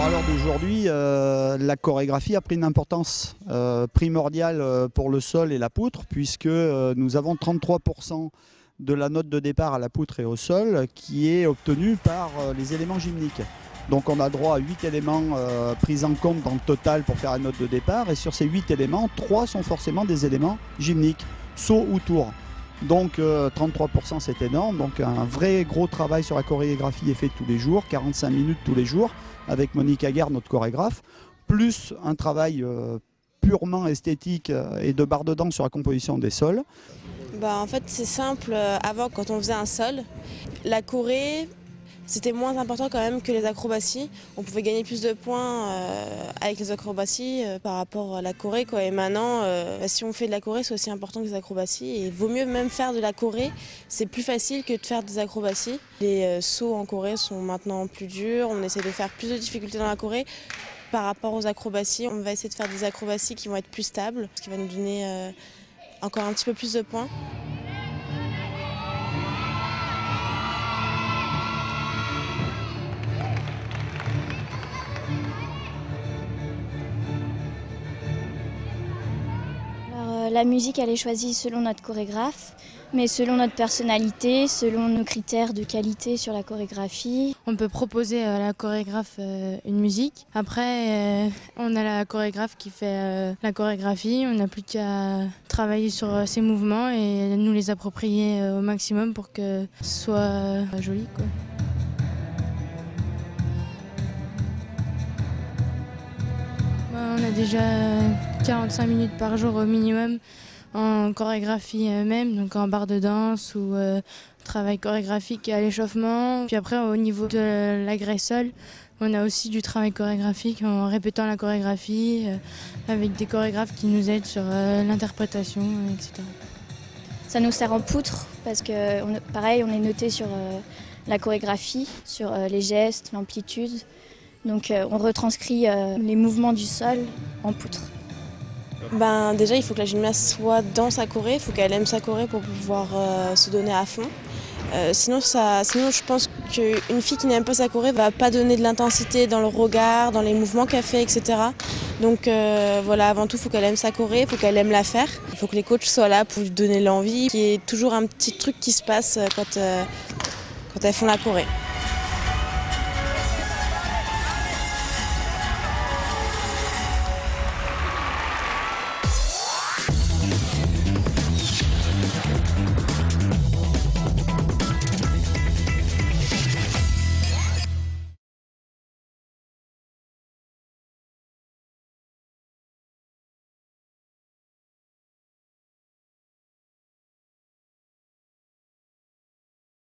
À l'heure d'aujourd'hui, la chorégraphie a pris une importance primordiale pour le sol et la poutre, puisque nous avons 33% de la note de départ à la poutre et au sol qui est obtenue par les éléments gymniques. Donc on a droit à 8 éléments pris en compte dans le total pour faire la note de départ, et sur ces 8 éléments, 3 sont forcément des éléments gymniques, saut ou tour. Donc 33% c'est énorme, donc un vrai gros travail sur la chorégraphie est fait tous les jours, 45 minutes tous les jours, avec Monique Aguerre, notre chorégraphe, plus un travail purement esthétique et de barre de danse sur la composition des sols. En fait c'est simple, avant quand on faisait un sol, la choré c'était moins important quand même que les acrobaties. On pouvait gagner plus de points avec les acrobaties par rapport à la choré, quoi. Et maintenant, si on fait de la choré, c'est aussi important que les acrobaties. Et il vaut mieux même faire de la choré, c'est plus facile que de faire des acrobaties. Les sauts en choré sont maintenant plus durs, on essaie de faire plus de difficultés dans la choré. Par rapport aux acrobaties, on va essayer de faire des acrobaties qui vont être plus stables, ce qui va nous donner encore un petit peu plus de points. La musique, elle est choisie selon notre chorégraphe, mais selon notre personnalité, selon nos critères de qualité sur la chorégraphie. On peut proposer à la chorégraphe une musique. Après, on a la chorégraphe qui fait la chorégraphie. On n'a plus qu'à travailler sur ses mouvements et nous les approprier au maximum pour que ce soit joli, quoi. On a déjà 45 minutes par jour au minimum en chorégraphie même, donc en barre de danse ou travail chorégraphique à l'échauffement. Puis après, au niveau de l'agressol, on a aussi du travail chorégraphique en répétant la chorégraphie avec des chorégraphes qui nous aident sur l'interprétation, etc. Ça nous sert en poutre parce que, pareil, on est noté sur la chorégraphie, sur les gestes, l'amplitude. Donc on retranscrit les mouvements du sol en poutre. Déjà il faut que la gymnaste soit dans sa choré, il faut qu'elle aime sa choré pour pouvoir se donner à fond. Sinon je pense qu'une fille qui n'aime pas sa choré va pas donner de l'intensité dans le regard, dans les mouvements qu'elle fait, etc. Donc voilà, avant tout il faut qu'elle aime sa choré, il faut qu'elle aime la faire. Il faut que les coachs soient là pour lui donner l'envie. Il y a toujours un petit truc qui se passe quand elles font la choré.